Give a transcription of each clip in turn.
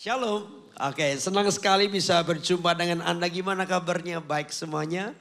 Shalom. Oke, senang sekali bisa berjumpa dengan Anda. Gimana kabarnya? Baik semuanya?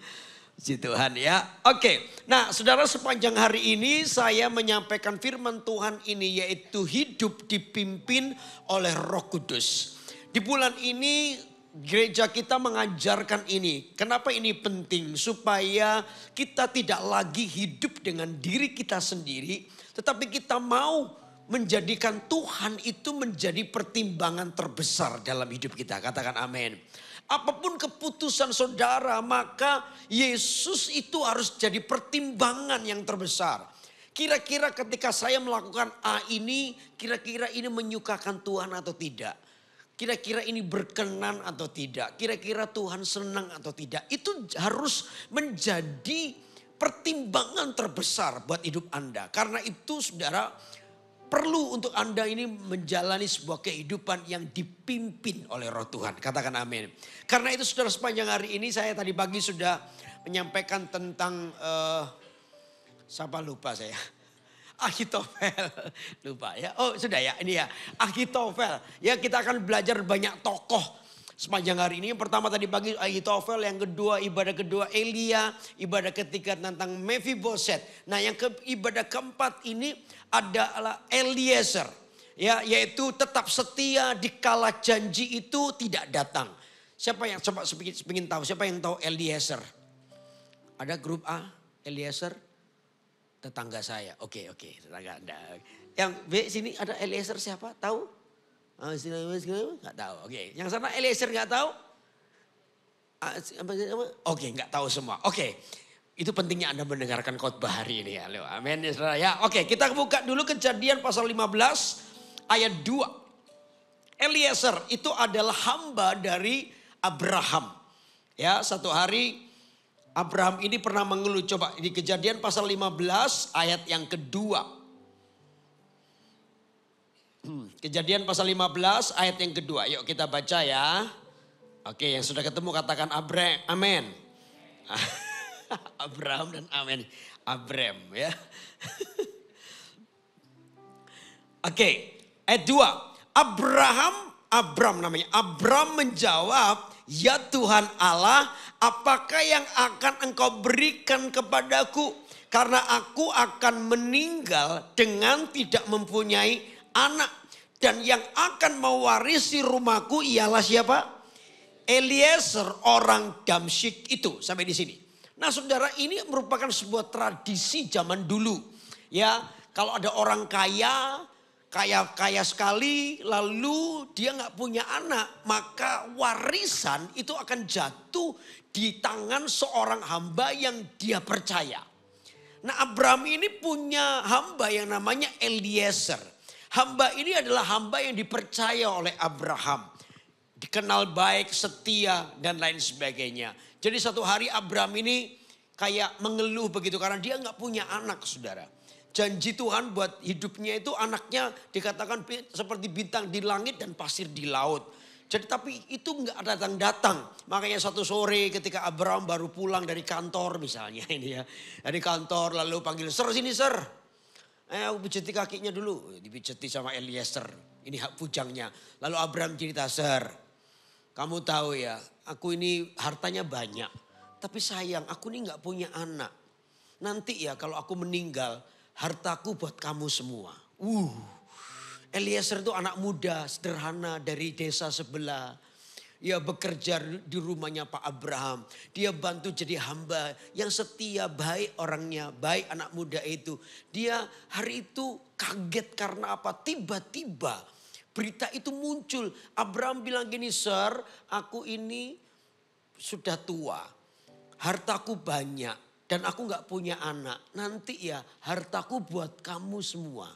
Puji Tuhan ya. Oke, nah saudara, sepanjang hari ini saya menyampaikan firman Tuhan ini, yaitu hidup dipimpin oleh Roh Kudus. Di bulan ini gereja kita mengajarkan ini. Kenapa ini penting? Supaya kita tidak lagi hidup dengan diri kita sendiri, tetapi kita mau menjadikan Tuhan itu menjadi pertimbangan terbesar dalam hidup kita. Katakan amin. Apapun keputusan saudara, maka Yesus itu harus jadi pertimbangan yang terbesar. Kira-kira ketika saya melakukan A ini, kira-kira ini menyukakan Tuhan atau tidak? Kira-kira ini berkenan atau tidak? Kira-kira Tuhan senang atau tidak? Itu harus menjadi pertimbangan terbesar buat hidup Anda. Karena itu saudara, perlu untuk Anda ini menjalani sebuah kehidupan yang dipimpin oleh Roh Tuhan. Katakan amin. Karena itu saudara, sepanjang hari ini saya tadi pagi sudah menyampaikan tentang siapa lupa saya. Ahitofel. Lupa ya. Oh sudah ya, ini ya. Ahitofel. Ya, kita akan belajar banyak tokoh sepanjang hari ini. Yang pertama tadi pagi Ahitofel, yang kedua ibadah kedua Elia, ibadah ketiga tentang Mephiboset. Nah, yang ibadah keempat ini adalah Eliezer, ya, yaitu tetap setia dikala janji itu tidak datang. Siapa yang coba ingin tahu? Siapa yang tahu Eliezer? Ada grup A, Eliezer, tetangga saya. Oke, tetangga Anda. Yang B sini ada Eliezer siapa? Tahu? Nggak tahu. Oke, yang sana Eliezer nggak tahu? Oke, nggak tahu semua. Oke. Itu pentingnya Anda mendengarkan khotbah hari ini ya. Amin ya saudara ya. Oke, kita buka dulu Kejadian pasal 15 ayat 2. Eliezer itu adalah hamba dari Abraham. Ya, satu hari Abraham ini pernah mengeluh. Coba di Kejadian pasal 15 ayat yang kedua. Kejadian pasal 15 ayat yang kedua. Yuk kita baca ya. Oke, yang sudah ketemu katakan amin. Abraham dan amin. Abram ya. Oke, ayat 2. Abram namanya. Abram menjawab, "Ya Tuhan Allah, apakah yang akan Engkau berikan kepadaku? Karena aku akan meninggal dengan tidak mempunyai anak. Dan yang akan mewarisi rumahku ialah siapa? Eliezer orang Damsyik itu." Sampai di sini. Nah saudara, ini merupakan sebuah tradisi zaman dulu. Ya, kalau ada orang kaya sekali, lalu dia nggak punya anak, maka warisan itu akan jatuh di tangan seorang hamba yang dia percaya. Nah, Abraham ini punya hamba yang namanya Eliezer. Hamba ini adalah hamba yang dipercaya oleh Abraham. Dikenal baik, setia, dan lain sebagainya. Jadi satu hari Abraham ini kayak mengeluh begitu karena dia nggak punya anak, saudara. Janji Tuhan buat hidupnya itu anaknya dikatakan seperti bintang di langit dan pasir di laut. Jadi tapi itu nggak datang-datang. Makanya satu sore ketika Abraham baru pulang dari kantor misalnya ini ya. Dari kantor lalu panggil, "Ser, sini Ser. Aku pijeti kakinya dulu." Dipijeti sama Eliezer. Ini hak pujangnya. Lalu Abraham cerita, "Ser, kamu tahu ya, aku ini hartanya banyak. Tapi sayang, aku ini gak punya anak. Nanti ya kalau aku meninggal, hartaku buat kamu semua." Eliezer itu anak muda, sederhana dari desa sebelah. Ia bekerja di rumahnya Pak Abraham. Dia bantu jadi hamba yang setia, baik orangnya, baik anak muda itu. Dia hari itu kaget karena apa? Tiba-tiba berita itu muncul. Abraham bilang gini, "Ser, aku ini sudah tua. Hartaku banyak dan aku gak punya anak. Nanti ya hartaku buat kamu semua."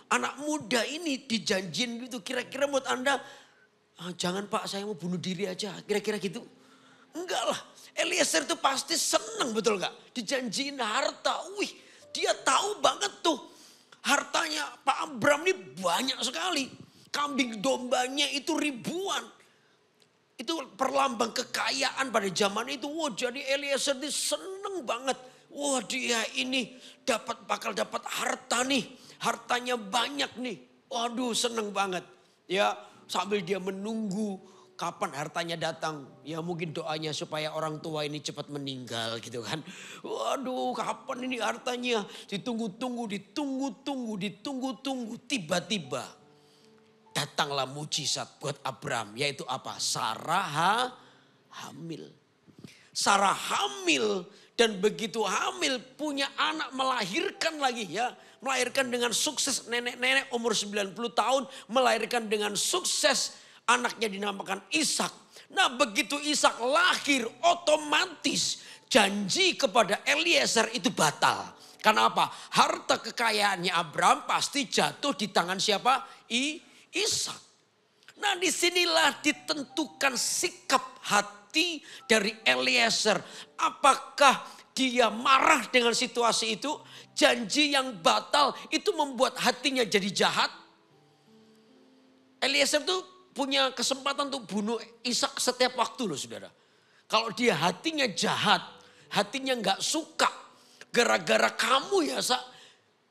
Anak muda ini dijanjin gitu. Kira-kira menurut Anda, "Jangan Pak, saya mau bunuh diri aja." Kira-kira gitu? Enggak lah. Eliezer itu pasti senang, betul gak? Dijanjiin harta. Dia tahu banget tuh. Hartanya Pak Abraham ini banyak sekali. Kambing dombanya itu ribuan. Itu perlambang kekayaan pada zaman itu. Jadi Eliezer ini seneng banget. Dia ini bakal dapat harta nih. Hartanya banyak nih. Waduh, seneng banget. Ya, Sambil dia menunggu kapan hartanya datang. Ya mungkin doanya supaya orang tua ini cepat meninggal gitu kan. Waduh, kapan ini hartanya? Ditunggu-tunggu, ditunggu-tunggu, ditunggu-tunggu. Tiba-tiba datanglah mujizat buat Abram. Yaitu apa? Sarah hamil. Sarah hamil dan begitu hamil punya anak, melahirkan lagi ya. Melahirkan dengan sukses, nenek-nenek umur 90 tahun melahirkan dengan sukses, anaknya dinamakan Ishak. Nah begitu Ishak lahir otomatis janji kepada Eliezer itu batal. Karena apa? Harta kekayaannya Abram pasti jatuh di tangan siapa? Ishak. Nah disinilah ditentukan sikap hati dari Eliezer. Apakah dia marah dengan situasi itu? Janji yang batal itu membuat hatinya jadi jahat. Eliezer tuh punya kesempatan untuk bunuh Ishak setiap waktu loh saudara. Kalau dia hatinya jahat, hatinya nggak suka, gara-gara kamu ya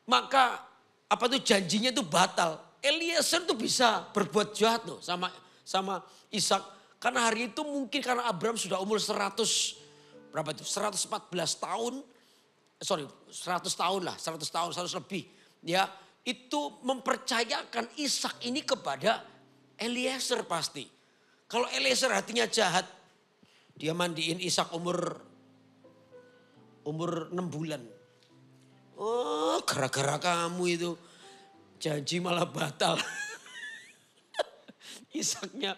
maka apa tuh janjinya itu batal. Eliezer tuh bisa berbuat jahat loh sama Ishak. Karena hari itu mungkin karena Abraham sudah umur 114 tahun. 100 tahun lah, 100 tahun, 100 lebih. Ya, itu mempercayakan Ishak ini kepada Eliezer pasti. Kalau Eliezer hatinya jahat, dia mandiin Ishak umur 6 bulan. Oh, gara-gara kamu itu janji malah batal. Ishaknya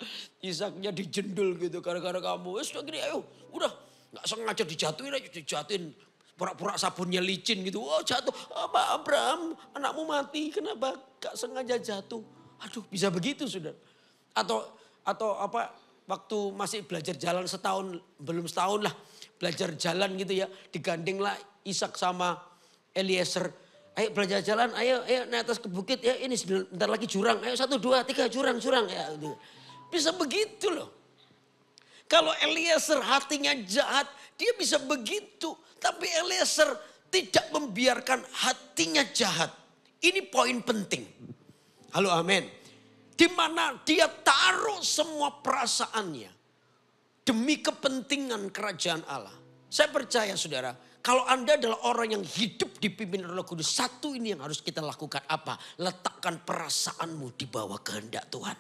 dijendul gitu gara-gara kamu. Sudah gini, ayo, udah nggak sengaja dijatuhin. Pura-pura sabunnya licin gitu. Oh jatuh. Apa Abraham, anakmu mati. Kenapa gak sengaja jatuh? Aduh bisa begitu saudara. Atau apa waktu masih belajar jalan belum setahun lah. Belajar jalan gitu ya. Digandenglah Ishak sama Eliezer. Ayo belajar jalan, ayo naik atas ke bukit. Ya ini sebentar lagi jurang. Ayo 1, 2, 3 jurang. Ya, gitu. Bisa begitu loh. Kalau Eliezer hatinya jahat, dia bisa begitu. Tapi Eliezer tidak membiarkan hatinya jahat. Ini poin penting. Halo amin. Di mana dia taruh semua perasaannya demi kepentingan kerajaan Allah. Saya percaya saudara, kalau Anda adalah orang yang hidup dipimpin Roh Kudus, satu ini yang harus kita lakukan apa? Letakkan perasaanmu di bawah kehendak Tuhan.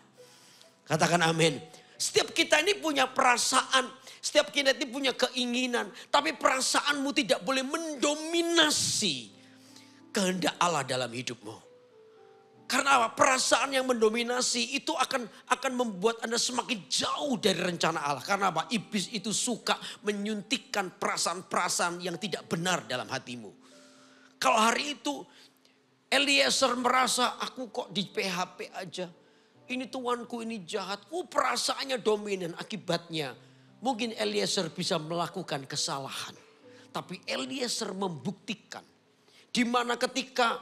Katakan amin. Setiap kita ini punya perasaan, setiap kita ini punya keinginan. Tapi perasaanmu tidak boleh mendominasi kehendak Allah dalam hidupmu. Karena apa? Perasaan yang mendominasi itu akan membuat Anda semakin jauh dari rencana Allah. Karena apa? Iblis itu suka menyuntikkan perasaan-perasaan yang tidak benar dalam hatimu. Kalau hari itu Eliezer merasa aku kok di PHP aja. Ini tuanku ini jahat. Perasaannya dominan, akibatnya mungkin Eliezer bisa melakukan kesalahan. Tapi Eliezer membuktikan. Di mana ketika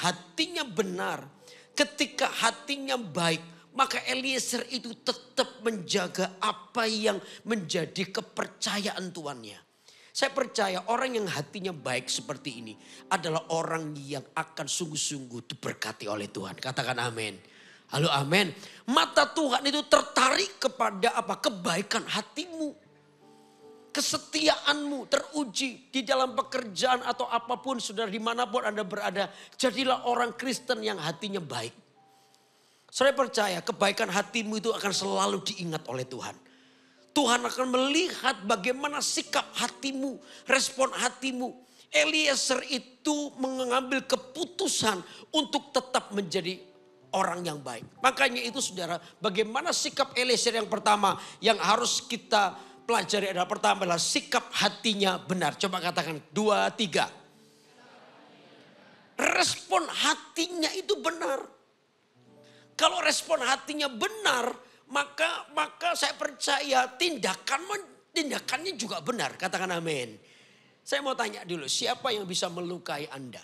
hatinya benar, ketika hatinya baik, maka Eliezer itu tetap menjaga apa yang menjadi kepercayaan tuannya. Saya percaya orang yang hatinya baik seperti ini adalah orang yang akan sungguh-sungguh diberkati oleh Tuhan. Katakan amin. Halo amin. Mata Tuhan itu tertarik kepada apa? Kebaikan hatimu. Kesetiaanmu teruji di dalam pekerjaan atau apapun. Saudara dimanapun Anda berada. Jadilah orang Kristen yang hatinya baik. Saya percaya kebaikan hatimu itu akan selalu diingat oleh Tuhan. Tuhan akan melihat bagaimana sikap hatimu, respon hatimu. Eliezer itu mengambil keputusan untuk tetap menjadi orang yang baik. Makanya itu saudara, bagaimana sikap Eliezer yang pertama yang harus kita pelajari adalah pertama adalah sikap hatinya benar. Coba katakan 2, 3. Respon hatinya itu benar. Kalau respon hatinya benar, maka saya percaya tindakannya juga benar. Katakan amin. Saya mau tanya dulu, siapa yang bisa melukai Anda?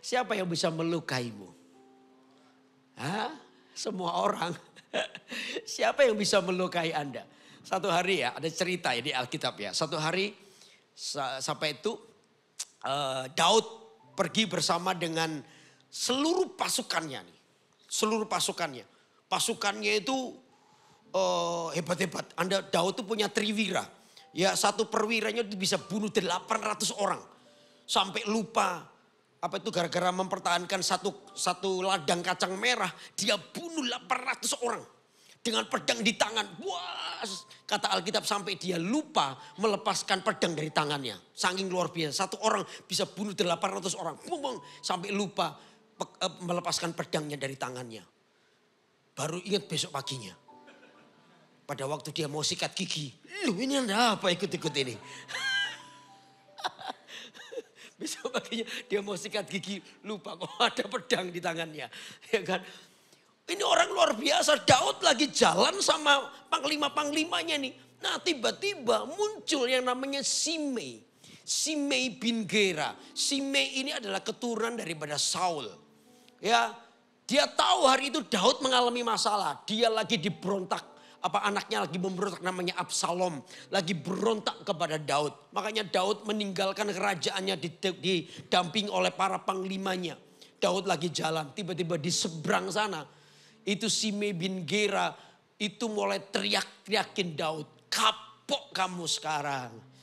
Siapa yang bisa melukaimu? Hah? Semua orang. Siapa yang bisa melukai Anda? Satu hari ya, ada cerita ya di Alkitab ya. Satu hari sampai itu Daud pergi bersama dengan seluruh pasukannya nih. seluruh pasukannya. Pasukannya itu hebat-hebat. Daud itu punya triwira. Ya, satu perwiranya itu bisa bunuh 800 orang. Sampai lupa apa itu gara-gara mempertahankan satu ladang kacang merah, dia bunuh 800 orang dengan pedang di tangan. Wah, kata Alkitab sampai dia lupa melepaskan pedang dari tangannya. Saking luar biasa, satu orang bisa bunuh 800 orang. Sampai lupa melepaskan pedangnya dari tangannya. Baru ingat besok paginya. Pada waktu dia mau sikat gigi. Loh, ini ada apa ikut-ikut ini? Besok paginya dia mau sikat gigi, lupa kok ada pedang di tangannya. Ya kan? Ini orang luar biasa, Daud lagi jalan sama panglima-panglimanya nih. Nah, tiba-tiba muncul yang namanya Simei. Simei bin Gera. Simei ini adalah keturunan daripada Saul. Ya, dia tahu hari itu Daud mengalami masalah. Dia lagi diberontak. Anaknya lagi memberontak, namanya Absalom. Lagi berontak kepada Daud. Makanya Daud meninggalkan kerajaannya didamping oleh para panglimanya. Daud lagi jalan, tiba-tiba di seberang sana. Itu Simei bin Gera itu mulai teriak-teriakin Daud. Kapok kamu sekarang.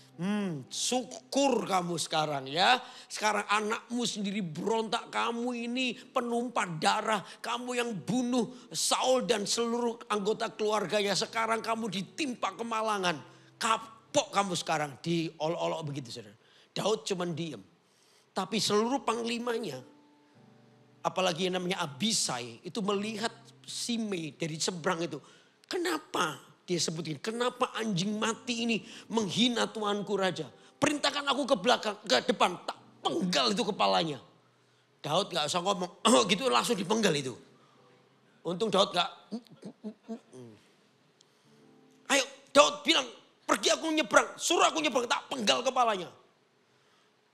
Syukur kamu sekarang ya. Sekarang anakmu sendiri berontak, kamu ini penumpah darah. Kamu yang bunuh Saul dan seluruh anggota keluarganya. Sekarang kamu ditimpa kemalangan. Kapok kamu sekarang. Diolok-olok begitu saudara. Daud cuman diem. Tapi seluruh panglimanya, apalagi yang namanya Abisai, itu melihat Simei dari seberang itu. Kenapa? Dia sebutin, kenapa anjing mati ini menghina Tuanku Raja. Perintahkan aku ke belakang, ke depan, tak penggal itu kepalanya. Daud gak usah ngomong, gitu langsung dipenggal itu. Untung Daud gak. Ayo Daud bilang, pergi aku nyebrang, suruh aku nyebrang, tak penggal kepalanya.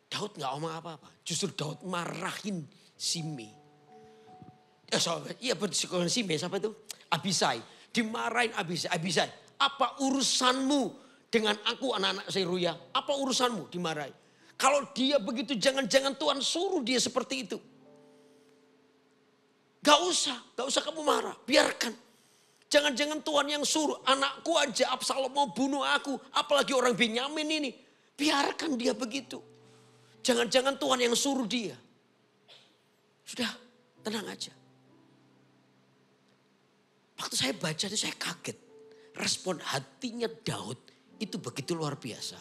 Daud gak ngomong apa-apa, justru Daud marahin Simei. Iya bersikuran Simei, siapa itu? Abisai. Dimarahin Abisai, apa urusanmu dengan aku anak-anak Seruya? Apa urusanmu? Dimarahin. Kalau dia begitu jangan-jangan Tuhan suruh dia seperti itu. Gak usah kamu marah, biarkan. Jangan-jangan Tuhan yang suruh, anakku aja Absalom mau bunuh aku. Apalagi orang Benyamin ini. Biarkan dia begitu. Jangan-jangan Tuhan yang suruh dia. Sudah, tenang aja. Waktu saya baca itu saya kaget. Respon hatinya Daud itu begitu luar biasa.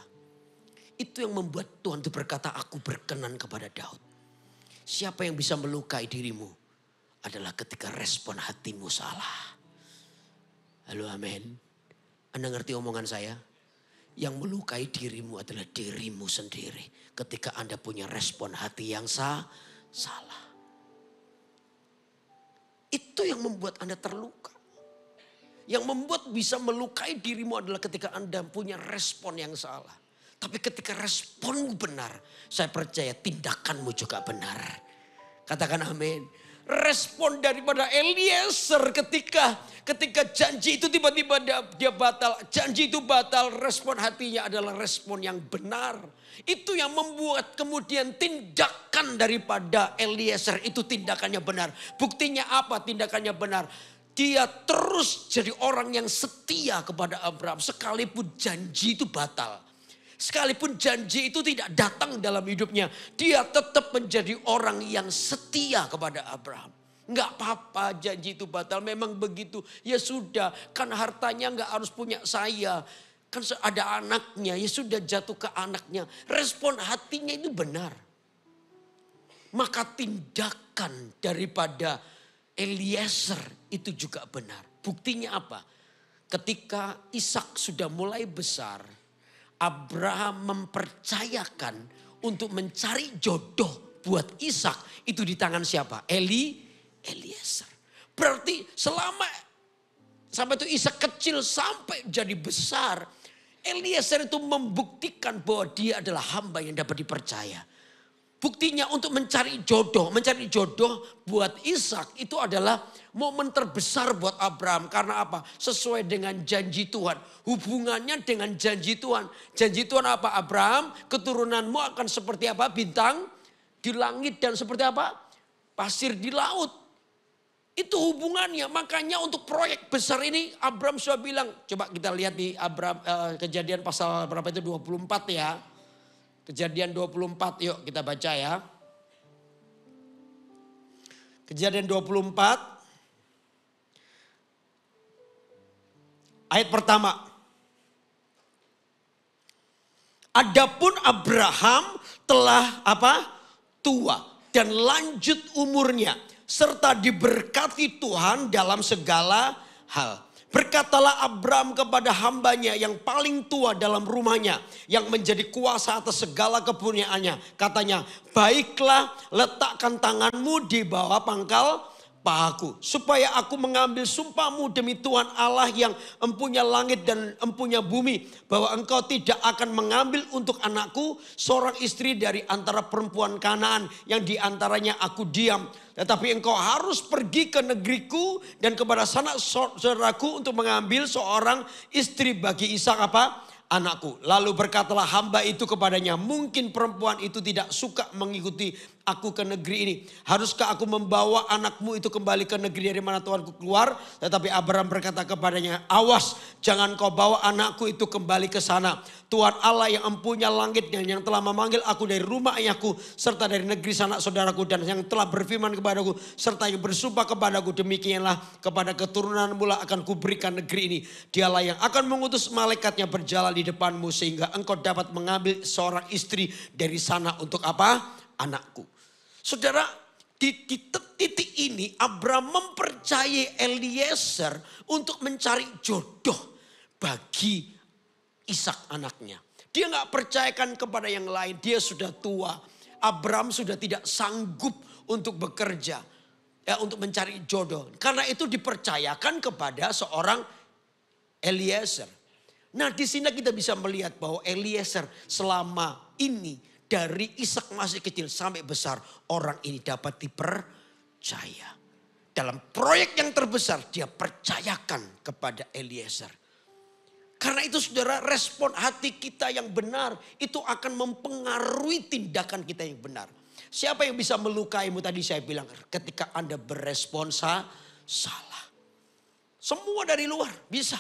Itu yang membuat Tuhan itu berkata, aku berkenan kepada Daud. Siapa yang bisa melukai dirimu adalah ketika respon hatimu salah. Halo, amin. Anda ngerti omongan saya? Yang melukai dirimu adalah dirimu sendiri. Ketika Anda punya respon hati yang salah. Itu yang membuat Anda terluka. Yang membuat bisa melukai dirimu adalah ketika Anda punya respon yang salah. Tapi ketika responmu benar, saya percaya tindakanmu juga benar. Katakan amin. Respon daripada Eliezer ketika janji itu tiba-tiba dia batal. Janji itu batal, respon hatinya adalah respon yang benar. Itu yang membuat kemudian tindakan daripada Eliezer itu tindakannya benar. Buktinya apa tindakannya benar? Dia terus jadi orang yang setia kepada Abraham sekalipun janji itu batal. Sekalipun janji itu tidak datang dalam hidupnya, dia tetap menjadi orang yang setia kepada Abraham. Enggak apa-apa janji itu batal, memang begitu. Ya sudah, kan hartanya enggak harus punya saya. Kan ada anaknya, ya sudah jatuh ke anaknya. Respon hatinya itu benar. Maka tindakan daripada Eliezer itu juga benar. Buktinya apa? Ketika Ishak sudah mulai besar, Abraham mempercayakan untuk mencari jodoh buat Ishak. Itu di tangan siapa? Eliezer. Berarti sampai itu Ishak kecil sampai jadi besar, Eliezer itu membuktikan bahwa dia adalah hamba yang dapat dipercaya. Buktinya untuk mencari jodoh buat Ishak itu adalah momen terbesar buat Abraham. Karena apa? Sesuai dengan janji Tuhan. Hubungannya dengan janji Tuhan. Janji Tuhan apa? Abraham, keturunanmu akan seperti apa? Bintang di langit dan seperti apa? Pasir di laut. Itu hubungannya, makanya untuk proyek besar ini Abraham sudah bilang, coba kita lihat di Kejadian pasal berapa itu 24 ya. Kejadian 24 yuk kita baca ya. Kejadian 24 ayat pertama. Adapun Abraham telah tua dan lanjut umurnya serta diberkati Tuhan dalam segala hal. Berkatalah Abraham kepada hambanya yang paling tua dalam rumahnya, yang menjadi kuasa atas segala kepunyaannya. Katanya, baiklah letakkan tanganmu di bawah pangkal pahaku, supaya aku mengambil sumpahmu demi Tuhan Allah yang empunya langit dan empunya bumi, bahwa engkau tidak akan mengambil untuk anakku seorang istri dari antara perempuan Kanaan yang diantaranya aku diam. Tetapi engkau harus pergi ke negeriku dan kepada sanak saudaraku untuk mengambil seorang istri bagi Ishak anakku. Lalu berkatalah hamba itu kepadanya, mungkin perempuan itu tidak suka mengikuti aku ke negeri ini. Haruskah aku membawa anakmu itu kembali ke negeri dari mana Tuhanku keluar? Tetapi Abraham berkata kepadanya, awas jangan kau bawa anakku itu kembali ke sana. Tuhan Allah yang empunya langit dan yang telah memanggil aku dari rumah ayahku serta dari negeri sanak saudaraku dan yang telah berfirman kepadaku serta yang bersumpah kepadaku, demikianlah kepada keturunan mula akan kuberikan negeri ini. Dialah yang akan mengutus malaikatnya berjalan di depanmu sehingga engkau dapat mengambil seorang istri dari sana untuk anakku. Saudara, di titik ini Abraham mempercayai Eliezer untuk mencari jodoh bagi Ishak anaknya. Dia gak percayakan kepada yang lain, dia sudah tua. Abraham sudah tidak sanggup untuk bekerja, ya, untuk mencari jodoh. Karena itu dipercayakan kepada seorang Eliezer. Nah, di sini kita bisa melihat bahwa Eliezer selama ini dari Ishak masih kecil sampai besar, orang ini dapat dipercaya. Dalam proyek yang terbesar dia percayakan kepada Eliezer. Karena itu saudara, respon hati kita yang benar itu akan mempengaruhi tindakan kita yang benar. Siapa yang bisa melukaimu tadi saya bilang, ketika Anda berespon salah. Semua dari luar bisa.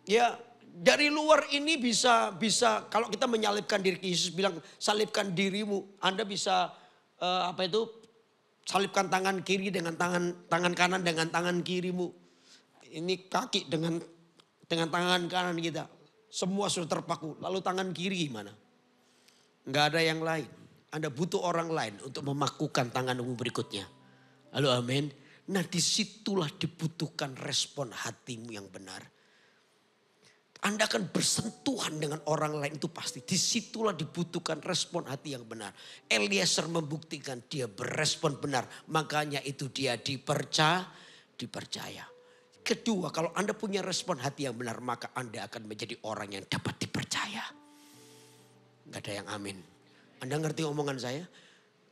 Ya, dari luar ini bisa kalau kita menyalibkan diri, Yesus bilang salibkan dirimu. Anda bisa salibkan tangan kiri dengan tangan kanan dengan tangan kirimu. Ini kaki dengan tangan kanan kita. Semua sudah terpaku. Lalu tangan kiri gimana? Enggak ada yang lain. Anda butuh orang lain untuk memakukan tanganmu berikutnya. Halo, amin. Nah, disitulah dibutuhkan respon hatimu yang benar. Anda akan bersentuhan dengan orang lain itu pasti. Disitulah dibutuhkan respon hati yang benar. Eliezer membuktikan dia berespon benar. Makanya itu dia dipercaya. Kedua, kalau Anda punya respon hati yang benar, maka Anda akan menjadi orang yang dapat dipercaya. Gak ada yang amin. Anda ngerti omongan saya?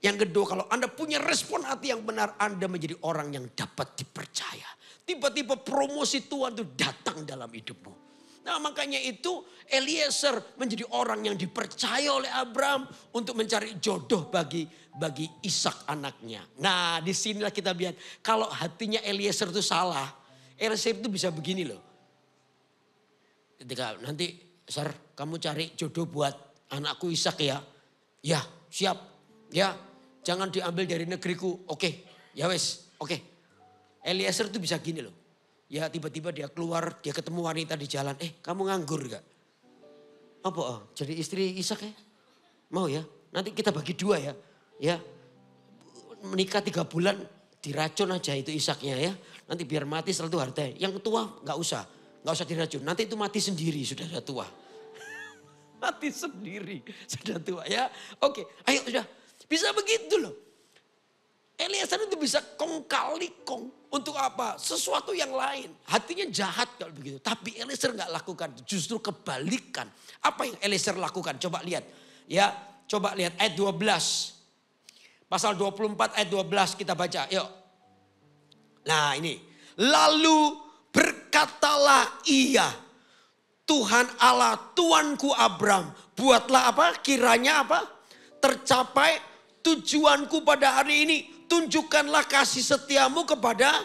Yang kedua, kalau Anda punya respon hati yang benar, Anda menjadi orang yang dapat dipercaya. Tiba-tiba promosi Tuhan itu datang dalam hidupmu. Nah, makanya itu Eliezer menjadi orang yang dipercaya oleh Abraham untuk mencari jodoh bagi Ishak anaknya. Nah, disinilah kita lihat kalau hatinya Eliezer itu salah, Eliezer itu bisa begini loh. Ketika nanti, Sir, kamu cari jodoh buat anakku Ishak ya. Ya, siap. Ya, jangan diambil dari negeriku. Oke, ya wes, oke. Eliezer itu bisa gini loh. Ya, tiba-tiba dia keluar, dia ketemu wanita di jalan. Kamu nganggur gak? Apa? Jadi istri Ishak ya? Mau ya? Nanti kita bagi 2 ya. Ya, menikah 3 bulan diracun aja itu Ishaknya ya. Nanti biar mati setelah itu hartanya. Yang tua gak usah diracun. Nanti itu mati sendiri sudah tua. Mati sendiri sudah tua ya. Oke, ayo sudah. Bisa begitu loh. Eliezer itu bisa kong kali kong. Untuk apa? Sesuatu yang lain. Hatinya jahat kalau begitu. Tapi Eliezer gak lakukan. Justru kebalikan. Apa yang Eliezer lakukan? Coba lihat. Ya, coba lihat ayat 12. Pasal 24 ayat 12 kita baca. Yuk. Nah ini. Lalu berkatalah ia. Tuhan Allah, Tuanku Abraham. Buatlah apa? Kiranya apa? Tercapai tujuanku pada hari ini. tunjukkanlah kasih setiamu kepada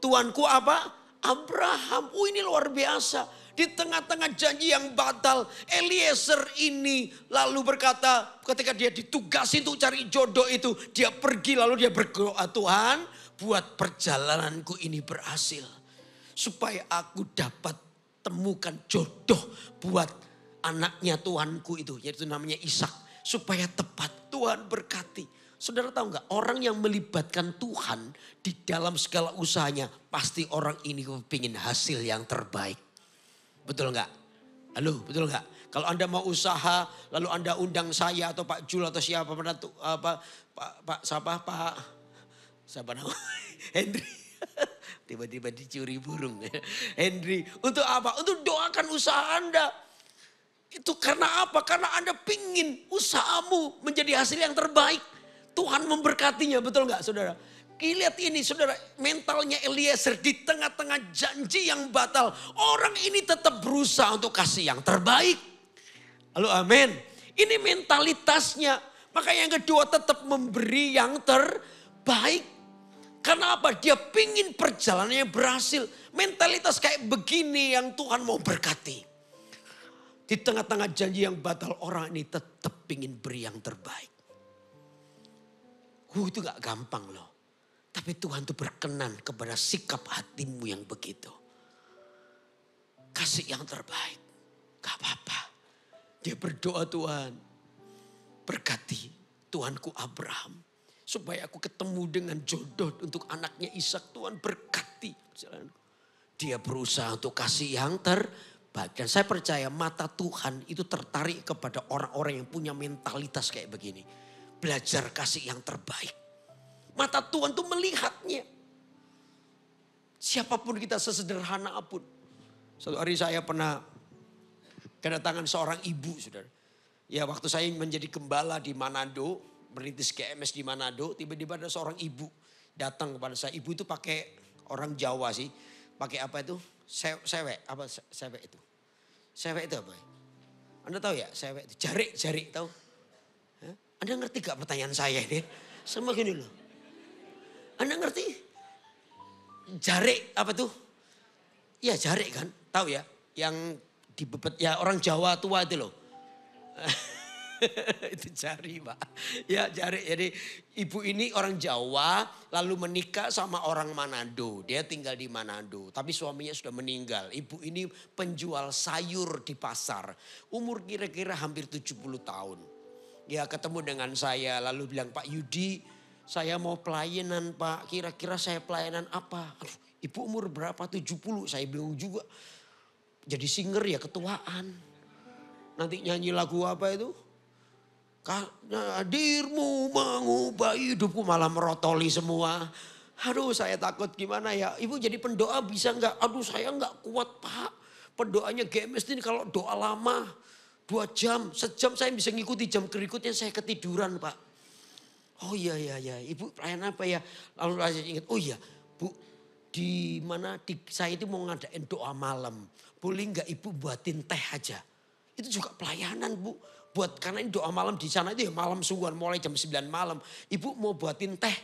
tuanku apa? Abraham. Oh ini luar biasa. Di tengah-tengah janji yang batal, Eliezer ini lalu berkata ketika dia ditugasi untuk cari jodoh itu, dia pergi lalu dia berdoa, Tuhan buat perjalananku ini berhasil. Supaya aku dapat temukan jodoh buat anaknya Tuhanku itu, yaitu namanya Ishak. Supaya tepat, Tuhan berkati. Saudara tahu nggak, orang yang melibatkan Tuhan di dalam segala usahanya, pasti orang ini ingin hasil yang terbaik. Betul nggak? Halo, betul nggak? Kalau Anda mau usaha, lalu Anda undang saya atau Pak Jul atau siapa siapa nama? Henry. Tiba-tiba dicuri burung. Henry, untuk apa? Untuk doakan usaha Anda. Itu karena apa? Karena Anda pingin usahamu menjadi hasil yang terbaik. Tuhan memberkatinya, betul nggak saudara? Lihat ini saudara, mentalnya Eliezer di tengah-tengah janji yang batal. Orang ini tetap berusaha untuk kasih yang terbaik. Halo amin. Ini mentalitasnya. Maka yang kedua tetap memberi yang terbaik. Karena apa? Dia pingin perjalanannya berhasil. Mentalitas kayak begini yang Tuhan mau berkati. Di tengah-tengah janji yang batal, orang ini tetap pingin beri yang terbaik. Itu gak gampang loh. Tapi Tuhan tuh berkenan kepada sikap hatimu yang begitu. Kasih yang terbaik. Gak apa-apa. Dia berdoa, Tuhan berkati Tuanku Abraham. Supaya aku ketemu dengan jodoh untuk anaknya Ishak. Tuhan berkati. Dia berusaha untuk kasih yang terbaik. Dan saya percaya mata Tuhan itu tertarik kepada orang-orang yang punya mentalitas kayak begini. Belajar kasih yang terbaik. Mata Tuhan tuh melihatnya. Siapapun kita, sesederhana apapun. Suatu hari saya pernah kedatangan seorang ibu, saudara. Ya waktu saya menjadi gembala di Manado, merintis GMS di Manado, tiba-tiba ada seorang ibu datang kepada saya. Ibu itu pakai, orang Jawa sih, pakai apa itu? Sewek, apa sewek itu? Sewek itu apa? Anda tahu ya sewek itu? Jarik tahu? Hah? Anda ngerti gak pertanyaan saya ini? Sama gini loh. Anda ngerti? Jarik apa tuh? Ya jarik kan, tahu ya? Yang dibebet ya orang Jawa tua itu loh. Itu jari Pak. Ya jarik. Jadi ibu ini orang Jawa lalu menikah sama orang Manado. Dia tinggal di Manado. Tapi suaminya sudah meninggal. Ibu ini penjual sayur di pasar. Umur kira-kira hampir 70 tahun. Ya ketemu dengan saya lalu bilang, Pak Yudi saya mau pelayanan Pak. Kira-kira saya pelayanan apa? Aduh, ibu umur berapa? 70. Saya bingung juga. Jadi singer ya ketuaan. Nanti nyanyi lagu apa itu? Karena hadirmu mengubah hidupku, malah merotoli semua. Aduh saya takut gimana ya. Ibu jadi pendoa bisa enggak? Aduh saya enggak kuat Pak. Pendoanya GMS ini kalau doa lama 2 jam, sejam saya bisa ngikuti, jam berikutnya saya ketiduran Pak. Oh iya, ibu pelayanan apa ya? Lalu saya ingat, oh iya Bu, di mana saya itu mau ngadain doa malam. Boleh enggak ibu buatin teh aja? Itu juga pelayanan Bu. Karena ini doa malam di sana itu ya malam sungguhan mulai jam 9 malam. Ibu mau buatin teh.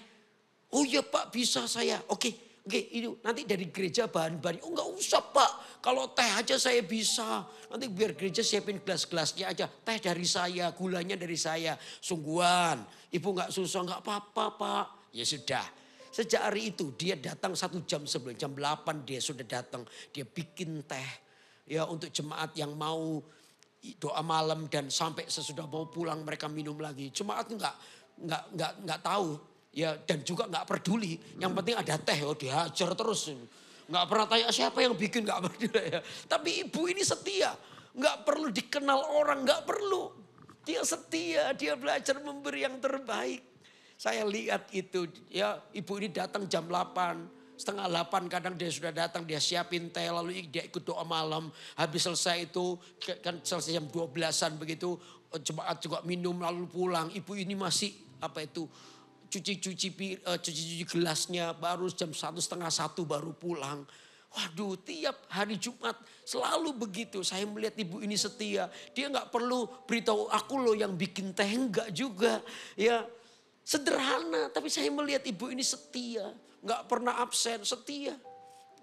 Oh iya Pak bisa saya. Oke, itu nanti dari gereja bahan-bahan. Oh enggak usah Pak. Kalau teh aja saya bisa. Nanti biar gereja siapin gelas-gelasnya aja. Teh dari saya, gulanya dari saya. Sungguhan. Ibu enggak susah, enggak apa-apa Pak. Ya sudah. Sejak hari itu dia datang 1 jam sebelum. Jam 8 dia sudah datang. Dia bikin teh. Ya untuk jemaat yang mau doa malam dan sampai sesudah mau pulang mereka minum lagi. Jemaat enggak tahu. Ya dan juga enggak peduli. Yang penting ada teh, oh dihajar terus. Enggak pernah tanya siapa yang bikin, enggak peduli ya. Tapi ibu ini setia. Enggak perlu dikenal orang, enggak perlu. Dia setia, dia belajar memberi yang terbaik. Saya lihat itu ya, ibu ini datang jam 8. Setengah 8 kadang dia sudah datang, dia siapin teh lalu dia ikut doa malam. Habis selesai itu kan selesai jam 12-an begitu. Jemaat juga minum lalu pulang. Ibu ini masih apa itu cuci gelasnya baru jam 1:30 baru pulang. Waduh tiap hari Jumat selalu begitu. Saya melihat ibu ini setia. Dia gak perlu beritahu aku loh yang bikin teh, enggak juga. Ya Sederhana, tapi saya melihat ibu ini setia. Nggak pernah absen, setia.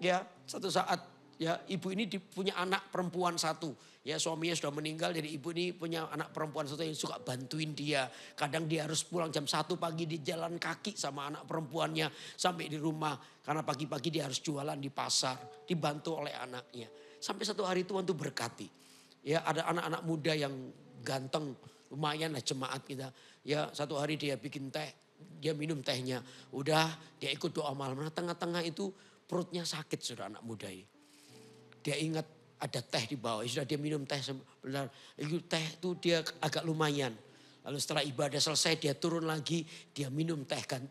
Ya, satu saat ya ibu ini punya anak perempuan satu. Ya suaminya sudah meninggal, jadi ibu ini punya anak perempuan satu yang suka bantuin dia. Kadang dia harus pulang jam 1 pagi di jalan kaki sama anak perempuannya sampai di rumah. Karena pagi-pagi dia harus jualan di pasar, dibantu oleh anaknya. Sampai satu hari Tuhan tuh berkati. Ya ada anak-anak muda yang ganteng, lumayan lah jemaat kita. Ya satu hari dia bikin teh, dia minum tehnya. Udah dia ikut doa malam. Nah tengah-tengah itu perutnya sakit sudah anak muda ini. Dia ingat ada teh di bawah, sudah dia minum teh sebentar. Itu teh itu dia agak lumayan. Lalu setelah ibadah selesai dia turun lagi, dia minum teh kan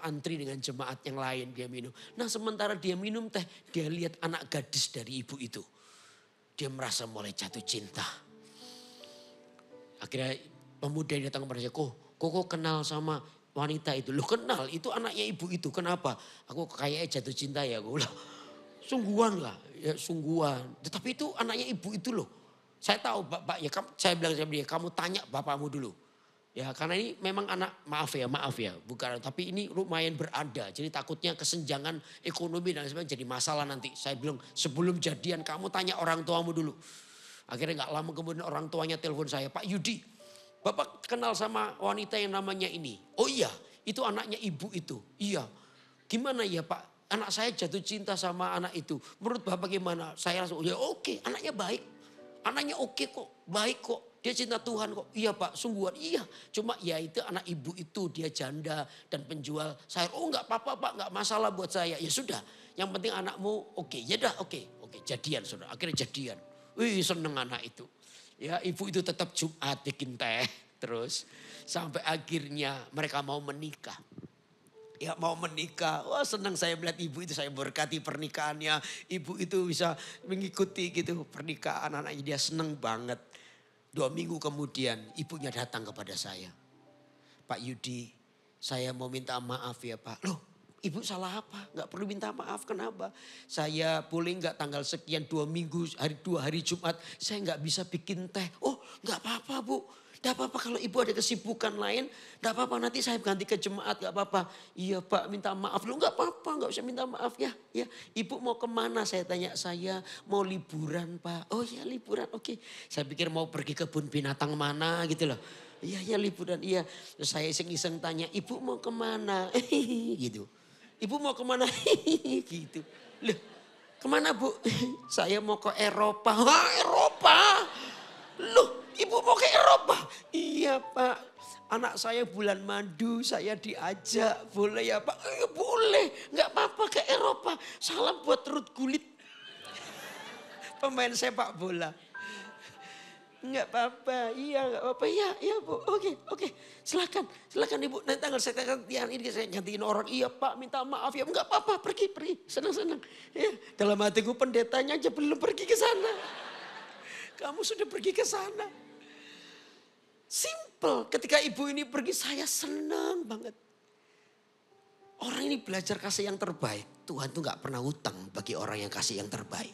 antri dengan jemaat yang lain dia minum. Nah sementara dia minum teh, dia lihat anak gadis dari ibu itu. Dia merasa mulai jatuh cinta. Akhirnya pemuda yang datang kepada saya, kok kenal sama wanita itu? Lu kenal, itu anaknya ibu itu. Kenapa? Aku kayaknya jatuh cinta ya. Gue bilang, sungguhan lah, ya sungguhan. Tetapi itu anaknya ibu itu loh. Saya tahu bapak ya, saya bilang sama dia, kamu tanya bapakmu dulu. Ya karena ini memang anak, maaf ya, bukan. Tapi ini lumayan berada, jadi takutnya kesenjangan ekonomi dan sebagainya jadi masalah nanti. Saya bilang sebelum jadian kamu tanya orang tuamu dulu. Akhirnya gak lama kemudian orang tuanya telepon saya, Pak Yudi, bapak kenal sama wanita yang namanya ini? Oh iya, itu anaknya ibu itu. Iya, gimana ya Pak? Anak saya jatuh cinta sama anak itu. Menurut bapak gimana? Saya langsung, ya oke, anaknya baik. Anaknya oke kok, baik kok. Dia cinta Tuhan kok. Iya Pak, sungguhan. Iya, cuma ya itu anak ibu itu dia janda dan penjual sayur. Oh enggak apa-apa Pak, enggak masalah buat saya. Ya sudah, yang penting anakmu oke. Ya dah oke, jadian saudara. Akhirnya jadian. Wih seneng anak itu. Ya ibu itu tetap Jumat bikin teh terus. Sampai akhirnya mereka mau menikah. Ya mau menikah, wah senang saya melihat ibu itu, saya berkati pernikahannya. Ibu itu bisa mengikuti gitu pernikahan anaknya, dia senang banget. 2 minggu kemudian ibunya datang kepada saya. Pak Yudi, saya mau minta maaf ya Pak. Loh ibu salah apa? Gak perlu minta maaf, kenapa? Saya boleh gak tanggal sekian 2 minggu, 2 hari Jumat, saya gak bisa bikin teh. Oh gak apa-apa Bu. Gak apa-apa kalau ibu ada kesibukan lain. Gak apa-apa nanti saya ganti ke jemaat gak apa-apa. Iya Pak minta maaf. Loh gak apa-apa gak usah minta maaf ya. Ibu mau kemana saya tanya, saya mau liburan Pak. Oh ya liburan oke. Saya pikir mau pergi kebun binatang mana gitu loh. Iya liburan iya. Terus saya iseng-iseng tanya ibu mau kemana gitu. Ibu mau kemana gitu. Loh kemana Bu? Saya mau ke Eropa. Wah Eropa. Loh ibu mau ke Eropa? Iya Pak, anak saya bulan madu saya diajak. Boleh ya Pak? Boleh, gak apa-apa ke Eropa. Salam buat Ruth Gullit. Pemain sepak bola. Enggak apa-apa, iya enggak apa-apa, iya Bu, oke, silakan ibu, nanti tanggal saya gantian ini saya gantiin orang, iya Pak minta maaf ya, enggak apa-apa, pergi, senang-senang. Ya, dalam hatiku pendetanya aja belum pergi ke sana. Kamu sudah pergi ke sana. Simple, ketika ibu ini pergi saya senang banget. Orang ini belajar kasih yang terbaik. Tuhan tuh gak pernah hutang bagi orang yang kasih yang terbaik.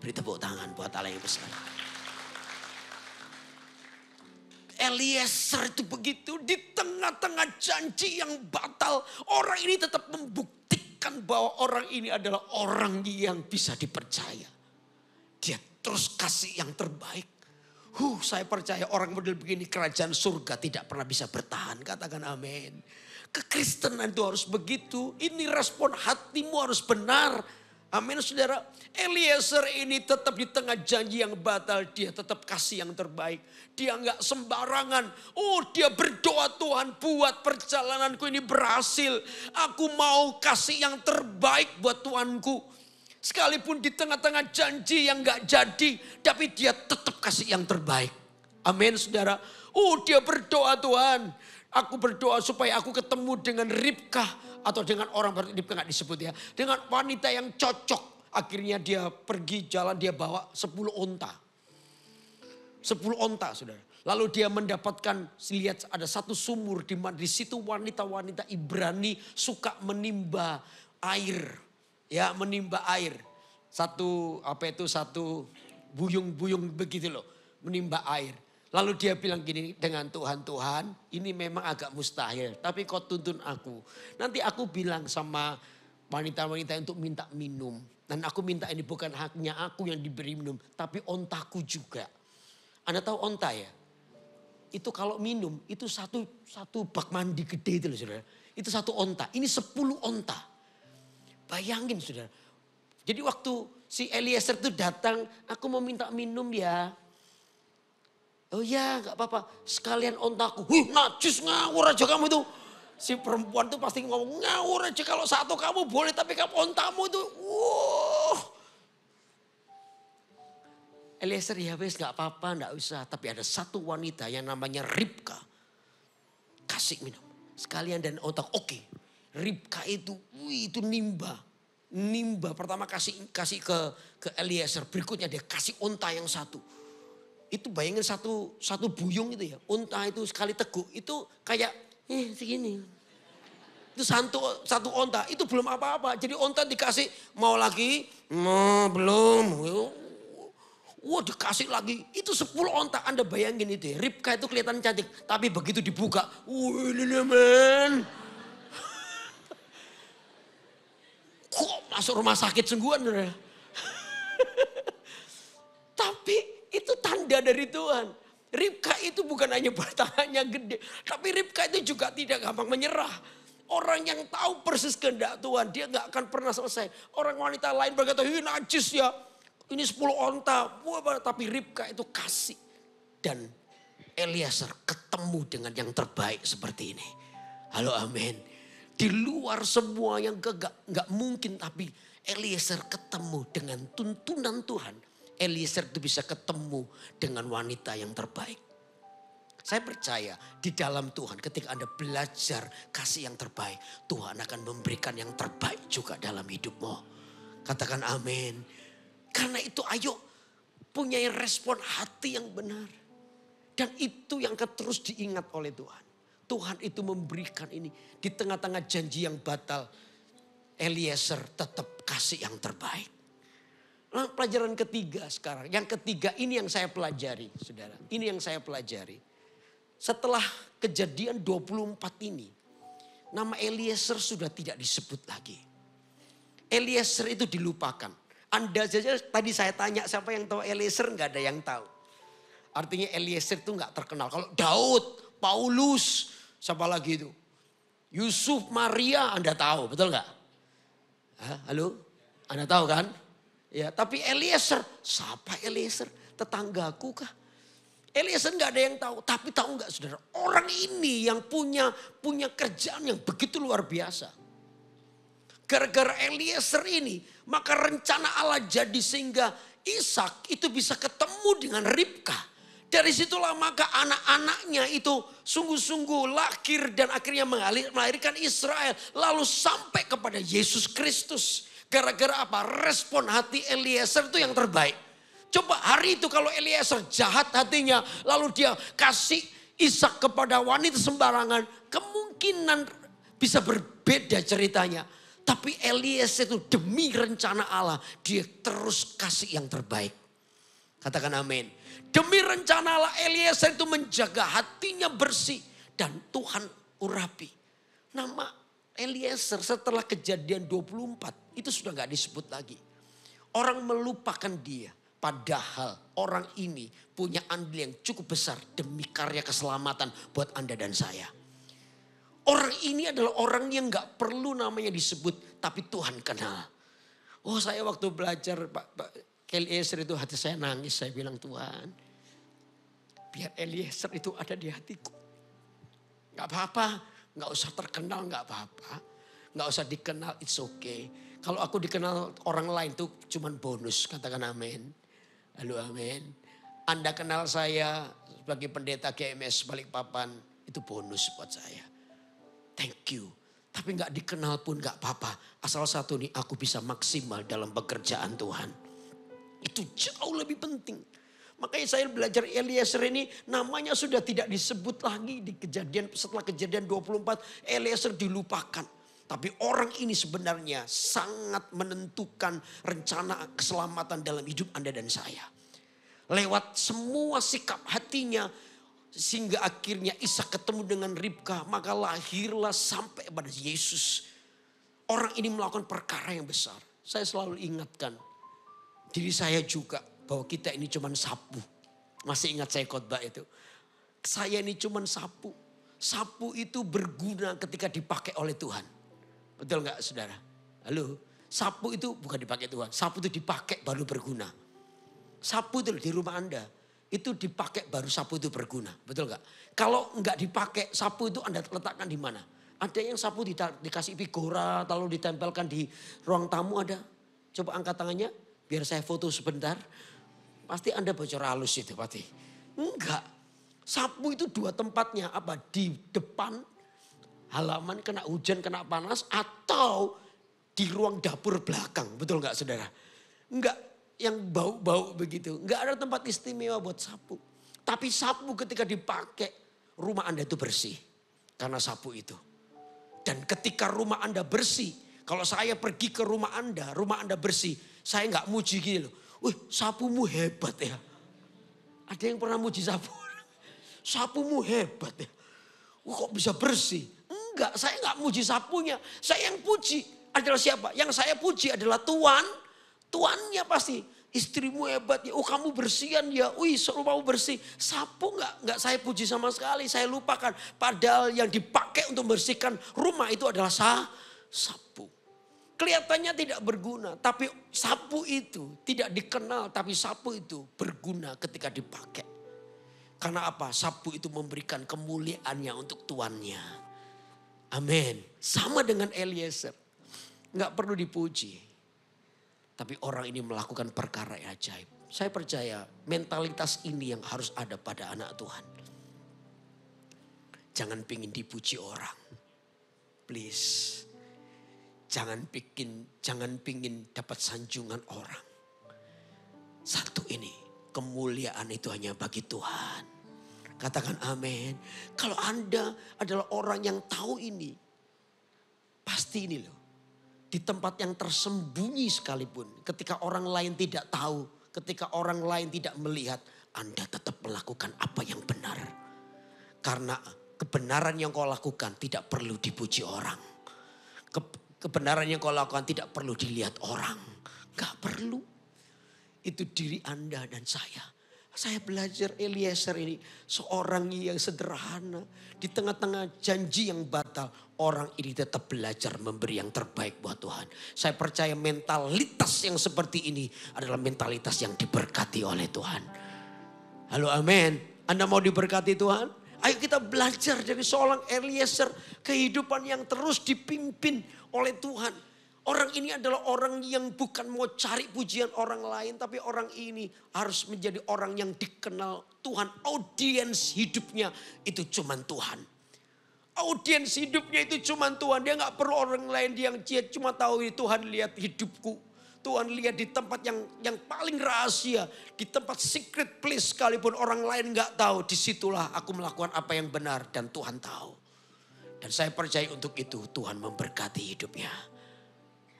Beri tepuk tangan buat Allah yang besar. Eliezer itu begitu di tengah-tengah janji yang batal. Orang ini tetap membuktikan bahwa orang ini adalah orang yang bisa dipercaya. Dia terus kasih yang terbaik. Saya percaya orang model begini kerajaan surga tidak pernah bisa bertahan. Katakan amin. Kekristenan itu harus begitu. Ini respon hatimu harus benar. Amin saudara. Eliezer ini tetap di tengah janji yang batal. Dia tetap kasih yang terbaik. Dia nggak sembarangan. Dia berdoa Tuhan buat perjalananku ini berhasil. Aku mau kasih yang terbaik buat Tuhanku. Sekalipun di tengah-tengah janji yang gak jadi. Tapi dia tetap kasih yang terbaik. Amin saudara. Dia berdoa Tuhan. Aku berdoa supaya aku ketemu dengan Ribkah. Atau dengan orang Ribkah gak disebut ya. Dengan wanita yang cocok. Akhirnya dia pergi jalan dia bawa 10 onta. 10 onta saudara. Lalu dia mendapatkan, lihat ada satu sumur di mana di situ wanita-wanita Ibrani suka menimba air. Ya menimba air. Satu buyung-buyung begitu loh. Menimba air. Lalu dia bilang gini dengan Tuhan, Tuhan ini memang agak mustahil. Tapi kau tuntun aku. Nanti aku bilang sama wanita-wanita untuk minta minum. Dan aku minta ini bukan haknya aku yang diberi minum. Tapi ontaku juga. Anda tahu onta ya? Itu kalau minum itu satu bak mandi gede itu loh saudara. Itu satu onta. Ini 10 onta. Bayangin saudara. Jadi waktu si Eliezer itu datang, aku mau minta minum ya. Oh ya gak apa-apa, sekalian ontaku. Wih najis ngawur aja kamu itu. Si perempuan tuh pasti ngomong ngawur aja kalau satu kamu boleh tapi kamu ontamu itu. Eliezer ya wes gak apa-apa gak usah. Tapi ada satu wanita yang namanya Ribka. Kasih minum. Sekalian dan ontak oke. Ribka itu nimba. Nimba pertama kasih ke Eliezer. Berikutnya dia kasih onta yang satu. Itu bayangin satu buyung itu ya. Unta itu sekali teguk itu kayak segini. Itu satu onta itu belum apa-apa. Jadi onta dikasih mau lagi, belum. Wah dikasih lagi. Itu 10 onta Anda bayangin itu ya. Ribka itu kelihatan cantik. Tapi begitu dibuka. Ini men. Kok masuk rumah sakit sungguhan. Tapi itu tanda dari Tuhan. Ribka itu bukan hanya tangannya gede. Tapi Ribka itu juga tidak gampang menyerah. Orang yang tahu persis kehendak Tuhan. Dia gak akan pernah selesai. Orang wanita lain berkata, ini najis ya. Ini 10 onta. Tapi Ribka itu kasih. Dan Eliezer ketemu dengan yang terbaik seperti ini. Halo amin. Di luar semua yang gak mungkin. Tapi Eliezer ketemu dengan tuntunan Tuhan. Eliezer itu bisa ketemu dengan wanita yang terbaik. Saya percaya di dalam Tuhan ketika Anda belajar kasih yang terbaik. Tuhan akan memberikan yang terbaik juga dalam hidupmu. Katakan amin. Karena itu ayo punya respon hati yang benar. Dan itu yang akan terus diingat oleh Tuhan. Tuhan itu memberikan ini di tengah-tengah janji yang batal. Eliezer tetap kasih yang terbaik. Nah, pelajaran ketiga sekarang. Yang ketiga ini yang saya pelajari saudara. Ini yang saya pelajari. Setelah kejadian 24 ini. Nama Eliezer sudah tidak disebut lagi. Eliezer itu dilupakan. Anda saja tadi saya tanya siapa yang tahu Eliezer, nggak ada yang tahu. Artinya Eliezer itu nggak terkenal. Kalau Daud, Paulus, siapa lagi itu? Yusuf, Maria, Anda tahu betul nggak? Halo? Anda tahu kan? Ya, tapi Eliezer, siapa Eliezer? Tetanggaku kah? Eliezer nggak ada yang tahu, tapi tahu nggak saudara? Orang ini yang punya kerjaan yang begitu luar biasa. Gara-gara Eliezer ini, maka rencana Allah jadi sehingga Ishak itu bisa ketemu dengan Ribka. Dari situlah maka anak-anaknya itu sungguh-sungguh lahir dan akhirnya melahirkan Israel. Lalu sampai kepada Yesus Kristus. Gara-gara apa? Respon hati Eliezer itu yang terbaik. Coba hari itu kalau Eliezer jahat hatinya. Lalu dia kasih Ishak kepada wanita sembarangan. Kemungkinan bisa berbeda ceritanya. Tapi Eliezer itu demi rencana Allah. Dia terus kasih yang terbaik. Katakan amin. Demi rencana Allah Eliezer itu menjaga hatinya bersih. Dan Tuhan urapi. Nama Eliezer setelah kejadian 24. Itu sudah gak disebut lagi. Orang melupakan dia. Padahal orang ini punya andil yang cukup besar demi karya keselamatan buat Anda dan saya. Orang ini adalah orang yang gak perlu namanya disebut. Tapi Tuhan kenal. Oh saya waktu belajar Pak Eliezer itu hati saya nangis. Saya bilang Tuhan biar Eliezer itu ada di hatiku. Gak apa-apa. Gak usah terkenal gak apa-apa. Gak usah dikenal it's okay. Kalau aku dikenal orang lain tuh cuman bonus. Katakan amin. Halo amin. Anda kenal saya sebagai pendeta GMS Balikpapan. Itu bonus buat saya. Thank you. Tapi gak dikenal pun gak apa-apa. Asal satu nih aku bisa maksimal dalam pekerjaan Tuhan. Itu jauh lebih penting. Makanya saya belajar Eliezer ini namanya sudah tidak disebut lagi di setelah kejadian 24. Eliezer dilupakan. Tapi orang ini sebenarnya sangat menentukan rencana keselamatan dalam hidup Anda dan saya. Lewat semua sikap hatinya. Sehingga akhirnya Ishak ketemu dengan Ribka. Maka lahirlah sampai pada Yesus. Orang ini melakukan perkara yang besar. Saya selalu ingatkan diri saya juga bahwa kita ini cuma sapu. Masih ingat saya khotbah itu. Saya ini cuma sapu. Sapu itu berguna ketika dipakai oleh Tuhan. Betul nggak saudara? Halo, sapu itu bukan dipakai Tuhan. Sapu itu dipakai baru berguna. Sapu itu di rumah Anda. Itu dipakai baru sapu itu berguna. Betul nggak? Kalau nggak dipakai sapu itu Anda letakkan di mana? Ada yang sapu dikasih pigora lalu ditempelkan di ruang tamu ada. Coba angkat tangannya biar saya foto sebentar. Pasti Anda bocor halus itu pasti. Enggak. Sapu itu dua tempatnya. Apa? Di depan halaman kena hujan, kena panas. Atau di ruang dapur belakang. Betul nggak saudara? Enggak yang bau-bau begitu. Enggak ada tempat istimewa buat sapu. Tapi sapu ketika dipakai rumah Anda itu bersih. Karena sapu itu. Dan ketika rumah Anda bersih, kalau saya pergi ke rumah Anda bersih, saya nggak muji gini loh. Wih, sapumu hebat ya. Ada yang pernah muji sapu? Sapumu hebat ya. Wah, kok bisa bersih? Enggak, saya nggak muji sapunya. Saya yang puji adalah siapa? Yang saya puji adalah Tuhan. Tuannya pasti. Istrimu hebat ya. Oh, kamu bersihan ya. Wih, rumahmu bersih. Sapu nggak saya puji sama sekali. Saya lupakan. Padahal yang dipakai untuk membersihkan rumah itu adalah sapu. Kelihatannya tidak berguna. Tapi sapu itu tidak dikenal. Tapi sapu itu berguna ketika dipakai. Karena apa? Sapu itu memberikan kemuliaannya untuk tuannya. Amin. Sama dengan Eliezer. Nggak perlu dipuji. Tapi orang ini melakukan perkara yang ajaib. Saya percaya mentalitas ini yang harus ada pada anak Tuhan. Jangan pingin dipuji orang. Please. Jangan pingin dapat sanjungan orang. Satu ini, kemuliaan itu hanya bagi Tuhan. Katakan amin. Kalau Anda adalah orang yang tahu ini. Pasti ini loh. Di tempat yang tersembunyi sekalipun. Ketika orang lain tidak tahu. Ketika orang lain tidak melihat. Anda tetap melakukan apa yang benar. Karena kebenaran yang kau lakukan tidak perlu dipuji orang. Kebenaran yang kau lakukan tidak perlu dilihat orang. Gak perlu. Itu diri Anda dan saya. Saya belajar Eliezer ini seorang yang sederhana. Di tengah-tengah janji yang batal. Orang ini tetap belajar memberi yang terbaik buat Tuhan. Saya percaya mentalitas yang seperti ini adalah mentalitas yang diberkati oleh Tuhan. Halo amin. Anda mau diberkati Tuhan? Ayo kita belajar dari seorang Eliezer. Kehidupan yang terus dipimpin oleh Tuhan. Orang ini adalah orang yang bukan mau cari pujian orang lain. Tapi orang ini harus menjadi orang yang dikenal Tuhan. Audiens hidupnya itu cuman Tuhan. Audiens hidupnya itu cuman Tuhan. Dia gak perlu orang lain yang cuma tahu Tuhan lihat hidupku. Tuhan lihat di tempat yang paling rahasia. Di tempat secret place sekalipun orang lain gak tahu. Disitulah aku melakukan apa yang benar dan Tuhan tahu. Dan saya percaya untuk itu Tuhan memberkati hidupnya.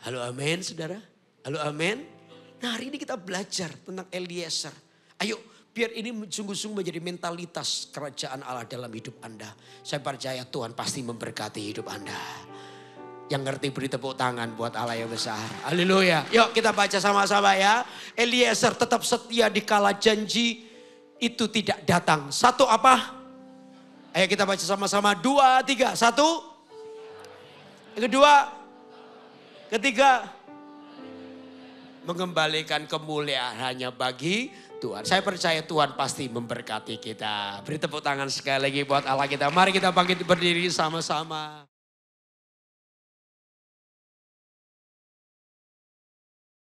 Halo amin saudara. Halo amin. Nah hari ini kita belajar tentang Eliezer. Ayo biar ini sungguh-sungguh menjadi mentalitas kerajaan Allah dalam hidup Anda. Saya percaya Tuhan pasti memberkati hidup Anda. Yang ngerti beri tepuk tangan buat Allah yang besar. Haleluya. Yuk kita baca sama-sama ya. Eliezer tetap setia di kala janji itu tidak datang. Satu apa? Ayo kita baca sama-sama. 2, 3. 1. Yang kedua. Ketiga, mengembalikan kemuliaan hanya bagi Tuhan. Saya percaya Tuhan pasti memberkati kita. Beri tepuk tangan sekali lagi buat Allah kita. Mari kita bangkit berdiri sama-sama.